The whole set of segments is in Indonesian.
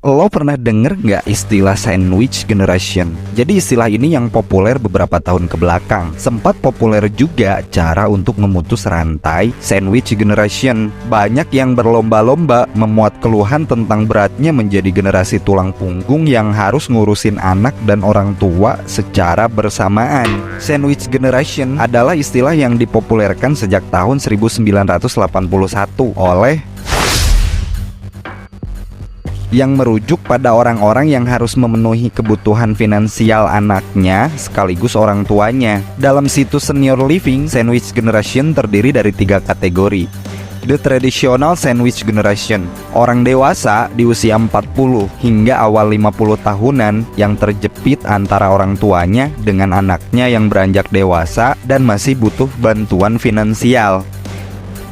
Lo pernah denger nggak istilah sandwich generation? Jadi istilah ini yang populer beberapa tahun ke belakang. Sempat populer juga cara untuk memutus rantai sandwich generation. Banyak yang berlomba-lomba memuat keluhan tentang beratnya menjadi generasi tulang punggung yang harus ngurusin anak dan orang tua secara bersamaan. Sandwich generation adalah istilah yang dipopulerkan sejak tahun 1981 oleh yang merujuk pada orang-orang yang harus memenuhi kebutuhan finansial anaknya sekaligus orang tuanya. Dalam situs Senior Living, sandwich generation terdiri dari 3 kategori. The traditional sandwich generation, orang dewasa di usia 40 hingga awal 50 tahunan yang terjepit antara orang tuanya dengan anaknya yang beranjak dewasa dan masih butuh bantuan finansial.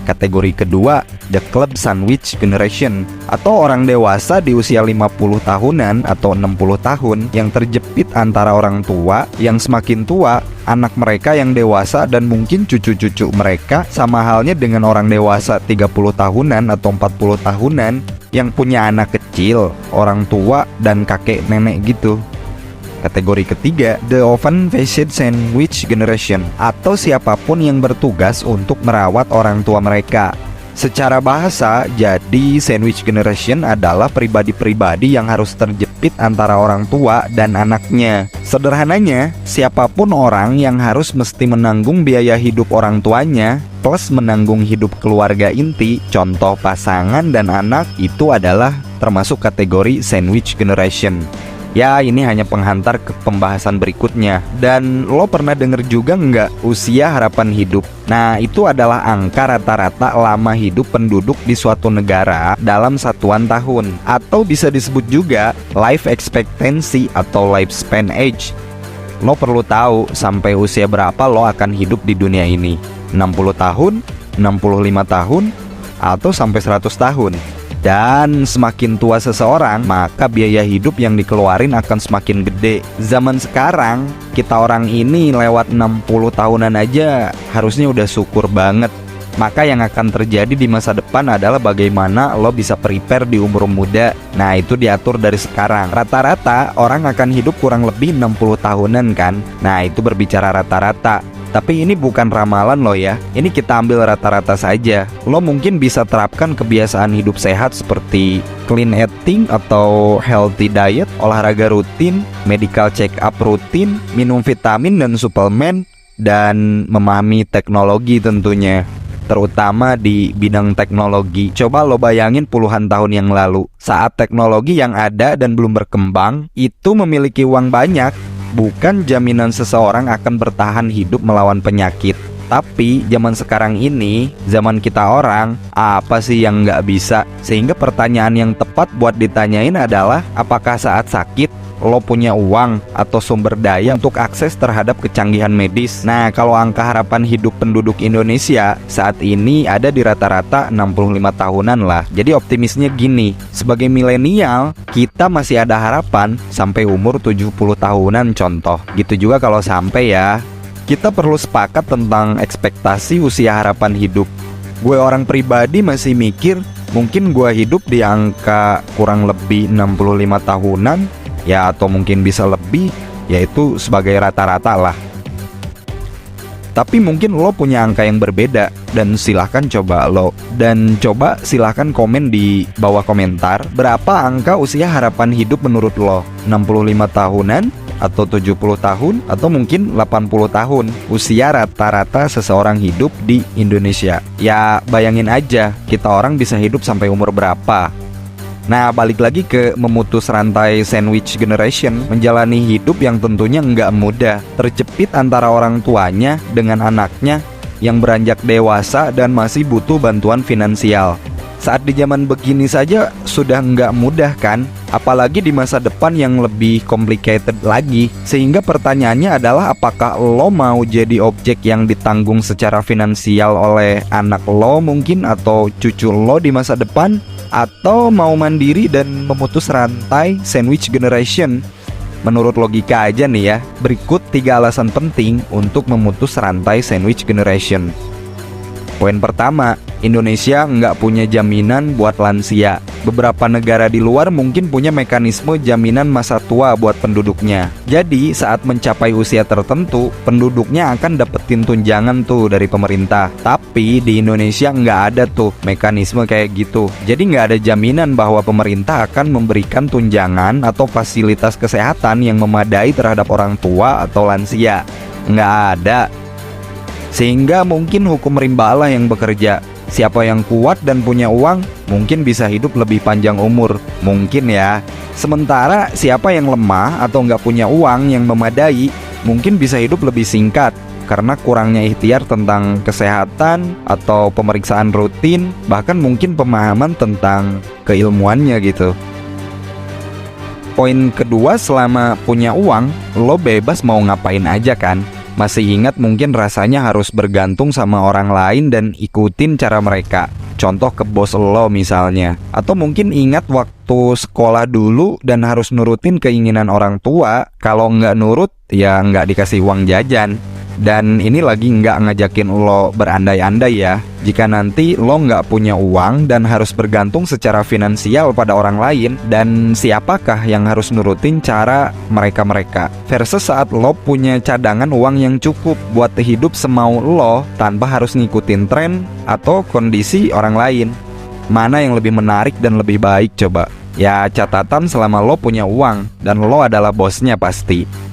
Kategori kedua, the club sandwich generation, atau orang dewasa di usia 50 tahunan atau 60 tahun yang terjepit antara orang tua yang semakin tua, anak mereka yang dewasa dan mungkin cucu-cucu mereka, sama halnya dengan orang dewasa 30 tahunan atau 40 tahunan yang punya anak kecil, orang tua dan kakek nenek gitu. Kategori ketiga, the often-faced sandwich generation, atau siapapun yang bertugas untuk merawat orang tua mereka. Secara bahasa, jadi sandwich generation adalah pribadi-pribadi yang harus terjepit antara orang tua dan anaknya. Sederhananya, siapapun orang yang harus mesti menanggung biaya hidup orang tuanya plus menanggung hidup keluarga inti, contoh pasangan dan anak, itu adalah termasuk kategori sandwich generation. Ya, ini hanya penghantar ke pembahasan berikutnya. Dan lo pernah denger juga nggak usia harapan hidup? Nah, itu adalah angka rata-rata lama hidup penduduk di suatu negara dalam satuan tahun, atau bisa disebut juga life expectancy atau lifespan age. Lo perlu tahu sampai usia berapa lo akan hidup di dunia ini. 60 tahun, 65 tahun, atau sampai 100 tahun. Dan semakin tua seseorang, maka biaya hidup yang dikeluarin akan semakin gede. Zaman sekarang, kita orang ini lewat 60 tahunan aja harusnya udah syukur banget. Maka yang akan terjadi di masa depan adalah bagaimana lo bisa prepare di umur muda. Nah, itu diatur dari sekarang. Rata-rata orang akan hidup kurang lebih 60 tahunan kan. Nah, itu berbicara rata-rata. Tapi ini bukan ramalan lo ya. Ini kita ambil rata-rata saja. Lo mungkin bisa terapkan kebiasaan hidup sehat seperti clean eating atau healthy diet, olahraga rutin, medical check up rutin, minum vitamin dan suplemen, dan memahami teknologi tentunya, terutama di bidang teknologi. Coba lo bayangin puluhan tahun yang lalu, saat teknologi yang ada dan belum berkembang itu memiliki uang banyak, bukan jaminan seseorang akan bertahan hidup melawan penyakit. Tapi zaman sekarang ini, zaman kita orang, apa sih yang nggak bisa? Sehingga pertanyaan yang tepat buat ditanyain adalah, apakah saat sakit lo punya uang atau sumber daya untuk akses terhadap kecanggihan medis? Nah, kalau angka harapan hidup penduduk Indonesia saat ini ada di rata-rata 65 tahunan lah. Jadi optimisnya gini, sebagai milenial kita masih ada harapan sampai umur 70 tahunan contoh. Gitu juga kalau sampai ya. Kita perlu sepakat tentang ekspektasi usia harapan hidup. Gue orang pribadi masih mikir mungkin gue hidup di angka kurang lebih 65 tahunan ya, atau mungkin bisa lebih, yaitu sebagai rata-rata lah. Tapi mungkin lo punya angka yang berbeda, dan silahkan silahkan komen di bawah komentar berapa angka usia harapan hidup menurut lo. 65 tahunan atau 70 tahun atau mungkin 80 tahun usia rata-rata seseorang hidup di Indonesia. Ya bayangin aja, kita orang bisa hidup sampai umur berapa. Nah, balik lagi ke memutus rantai sandwich generation, menjalani hidup yang tentunya nggak mudah, terjepit antara orang tuanya dengan anaknya yang beranjak dewasa dan masih butuh bantuan finansial. Saat di zaman begini saja sudah nggak mudah kan, apalagi di masa depan yang lebih complicated lagi. Sehingga pertanyaannya adalah, apakah lo mau jadi objek yang ditanggung secara finansial oleh anak lo mungkin atau cucu lo di masa depan? Atau mau mandiri dan memutus rantai sandwich generation? Menurut logika aja nih ya, berikut 3 alasan penting untuk memutus rantai sandwich generation. Poin pertama, Indonesia nggak punya jaminan buat lansia. Beberapa negara di luar mungkin punya mekanisme jaminan masa tua buat penduduknya. Jadi saat mencapai usia tertentu, penduduknya akan dapetin tunjangan tuh dari pemerintah. Tapi di Indonesia nggak ada tuh mekanisme kayak gitu. Jadi nggak ada jaminan bahwa pemerintah akan memberikan tunjangan atau fasilitas kesehatan yang memadai terhadap orang tua atau lansia. Nggak ada. Sehingga mungkin hukum rimba lah yang bekerja. Siapa yang kuat dan punya uang mungkin bisa hidup lebih panjang umur. Mungkin ya. Sementara siapa yang lemah atau nggak punya uang yang memadai mungkin bisa hidup lebih singkat karena kurangnya ikhtiar tentang kesehatan atau pemeriksaan rutin, bahkan mungkin pemahaman tentang keilmuannya gitu. Poin kedua, selama punya uang, lo bebas mau ngapain aja kan? Masih ingat mungkin rasanya harus bergantung sama orang lain dan ikutin cara mereka. Contoh ke bos lo misalnya. Atau mungkin ingat waktu sekolah dulu dan harus nurutin keinginan orang tua. Kalau nggak nurut, ya nggak dikasih uang jajan. Dan ini lagi nggak ngajakin lo berandai-andai ya. Jika nanti lo nggak punya uang dan harus bergantung secara finansial pada orang lain, dan siapakah yang harus nurutin cara mereka-mereka? Versus saat lo punya cadangan uang yang cukup buat hidup semau lo tanpa harus ngikutin tren atau kondisi orang lain. Mana yang lebih menarik dan lebih baik coba? Ya catatan selama lo punya uang dan lo adalah bosnya pasti.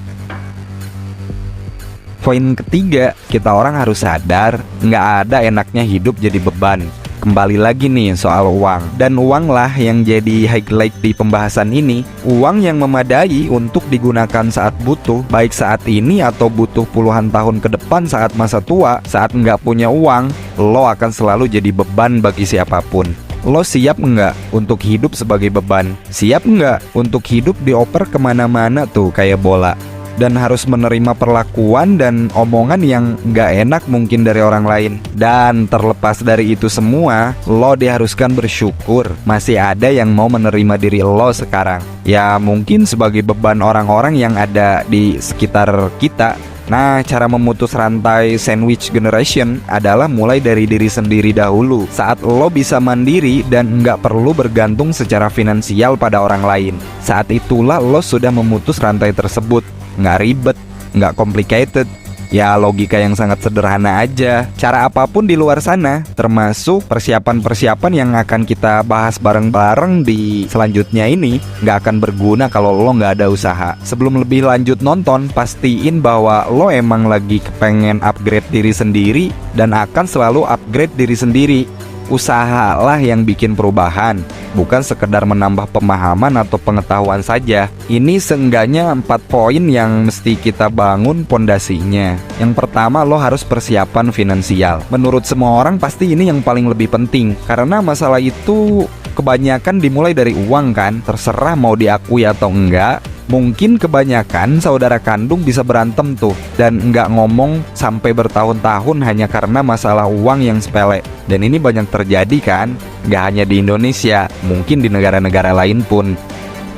Poin ketiga, kita orang harus sadar nggak ada enaknya hidup jadi beban. Kembali lagi nih soal uang. Dan uanglah yang jadi highlight di pembahasan ini. Uang yang memadai untuk digunakan saat butuh, baik saat ini atau butuh puluhan tahun ke depan saat masa tua. Saat nggak punya uang, lo akan selalu jadi beban bagi siapapun. Lo siap nggak untuk hidup sebagai beban? Siap nggak untuk hidup dioper kemana-mana tuh kayak bola? Dan harus menerima perlakuan dan omongan yang gak enak mungkin dari orang lain. Dan terlepas dari itu semua, lo diharuskan bersyukur masih ada yang mau menerima diri lo sekarang. Ya mungkin sebagai beban orang-orang yang ada di sekitar kita. Nah, cara memutus rantai sandwich generation adalah mulai dari diri sendiri dahulu. Saat lo bisa mandiri dan nggak perlu bergantung secara finansial pada orang lain, saat itulah lo sudah memutus rantai tersebut. Nggak ribet, nggak complicated. Ya logika yang sangat sederhana aja. Cara apapun di luar sana, termasuk persiapan-persiapan yang akan kita bahas bareng-bareng di selanjutnya ini, nggak akan berguna kalau lo nggak ada usaha. Sebelum lebih lanjut nonton, pastiin bahwa lo emang lagi kepengen upgrade diri sendiri dan akan selalu upgrade diri sendiri. Usahalah yang bikin perubahan, bukan sekedar menambah pemahaman atau pengetahuan saja. Ini seenggaknya 4 poin yang mesti kita bangun pondasinya. Yang pertama, lo harus persiapan finansial. Menurut semua orang pasti ini yang paling lebih penting, karena masalah itu kebanyakan dimulai dari uang kan. Terserah mau diakui atau enggak. Mungkin kebanyakan saudara kandung bisa berantem tuh dan nggak ngomong sampai bertahun-tahun hanya karena masalah uang yang sepele. Dan ini banyak terjadi kan, nggak hanya di Indonesia, mungkin di negara-negara lain pun.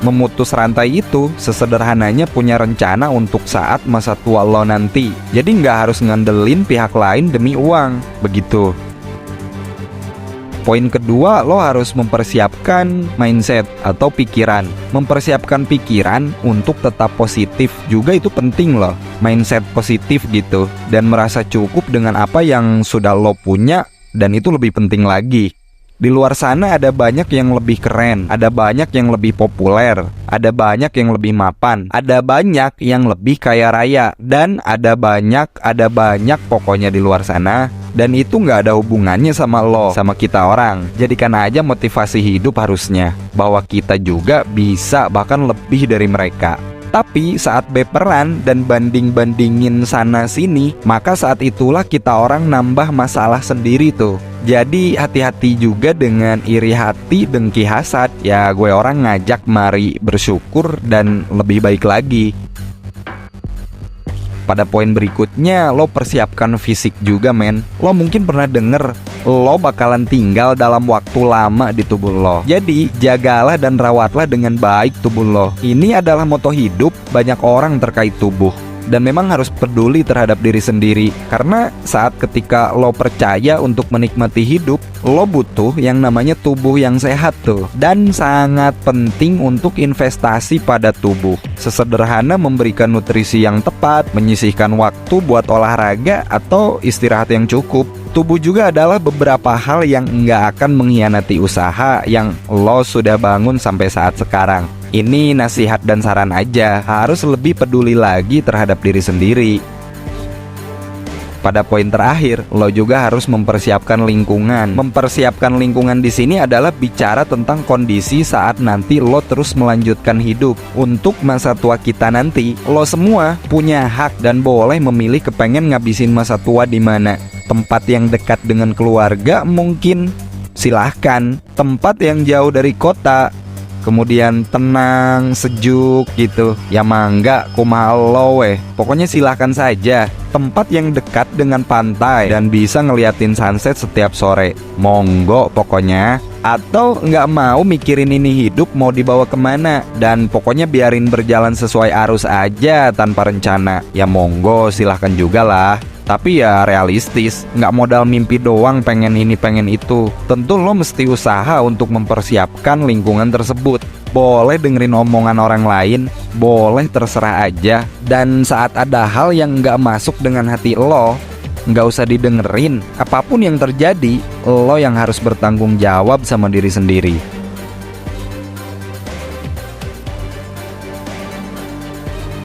Memutus rantai itu sesederhananya punya rencana untuk saat masa tua lo nanti. Jadi nggak harus ngandelin pihak lain demi uang, begitu. Poin kedua, lo harus mempersiapkan mindset atau pikiran. Mempersiapkan pikiran untuk tetap positif juga itu penting loh. Mindset positif gitu. Dan merasa cukup dengan apa yang sudah lo punya. Dan itu lebih penting lagi. Di luar sana ada banyak yang lebih keren, ada banyak yang lebih populer, ada banyak yang lebih mapan, ada banyak yang lebih kaya raya, dan ada banyak pokoknya di luar sana. Dan itu nggak ada hubungannya sama lo, sama kita orang. Jadikan aja motivasi hidup harusnya, bahwa kita juga bisa bahkan lebih dari mereka. Tapi saat baperan dan banding-bandingin sana-sini, maka saat itulah kita orang nambah masalah sendiri tuh. Jadi hati-hati juga dengan iri hati, dengki, hasad. Ya gue orang ngajak mari bersyukur dan lebih baik lagi. Pada poin berikutnya, lo persiapkan fisik juga men. Lo mungkin pernah denger lo bakalan tinggal dalam waktu lama di tubuh lo. Jadi jagalah dan rawatlah dengan baik tubuh lo. Ini adalah moto hidup banyak orang terkait tubuh. Dan memang harus peduli terhadap diri sendiri. Karena saat ketika lo percaya untuk menikmati hidup, lo butuh yang namanya tubuh yang sehat tuh. Dan sangat penting untuk investasi pada tubuh. Sesederhana memberikan nutrisi yang tepat, menyisihkan waktu buat olahraga atau istirahat yang cukup. Tubuh juga adalah beberapa hal yang nggak akan mengkhianati usaha yang lo sudah bangun sampai saat sekarang. Ini nasihat dan saran aja, harus lebih peduli lagi terhadap diri sendiri. Pada poin terakhir, lo juga harus mempersiapkan lingkungan. Mempersiapkan lingkungan di sini adalah bicara tentang kondisi saat nanti lo terus melanjutkan hidup. Untuk masa tua kita nanti, lo semua punya hak dan boleh memilih kepengen ngabisin masa tua di mana. Tempat yang dekat dengan keluarga mungkin silahkan. Tempat yang jauh dari kota, kemudian tenang, sejuk gitu, ya mangga, kumaha lo weh. Pokoknya silahkan saja. Tempat yang dekat dengan pantai dan bisa ngeliatin sunset setiap sore, monggo pokoknya. Atau nggak mau mikirin ini hidup mau dibawa kemana, dan pokoknya biarin berjalan sesuai arus aja tanpa rencana, ya monggo silahkan juga lah. Tapi ya realistis, nggak modal mimpi doang pengen ini pengen itu. Tentu lo mesti usaha untuk mempersiapkan lingkungan tersebut. Boleh dengerin omongan orang lain, boleh terserah aja. Dan saat ada hal yang nggak masuk dengan hati lo, nggak usah didengerin. Apapun yang terjadi, lo yang harus bertanggung jawab sama diri sendiri.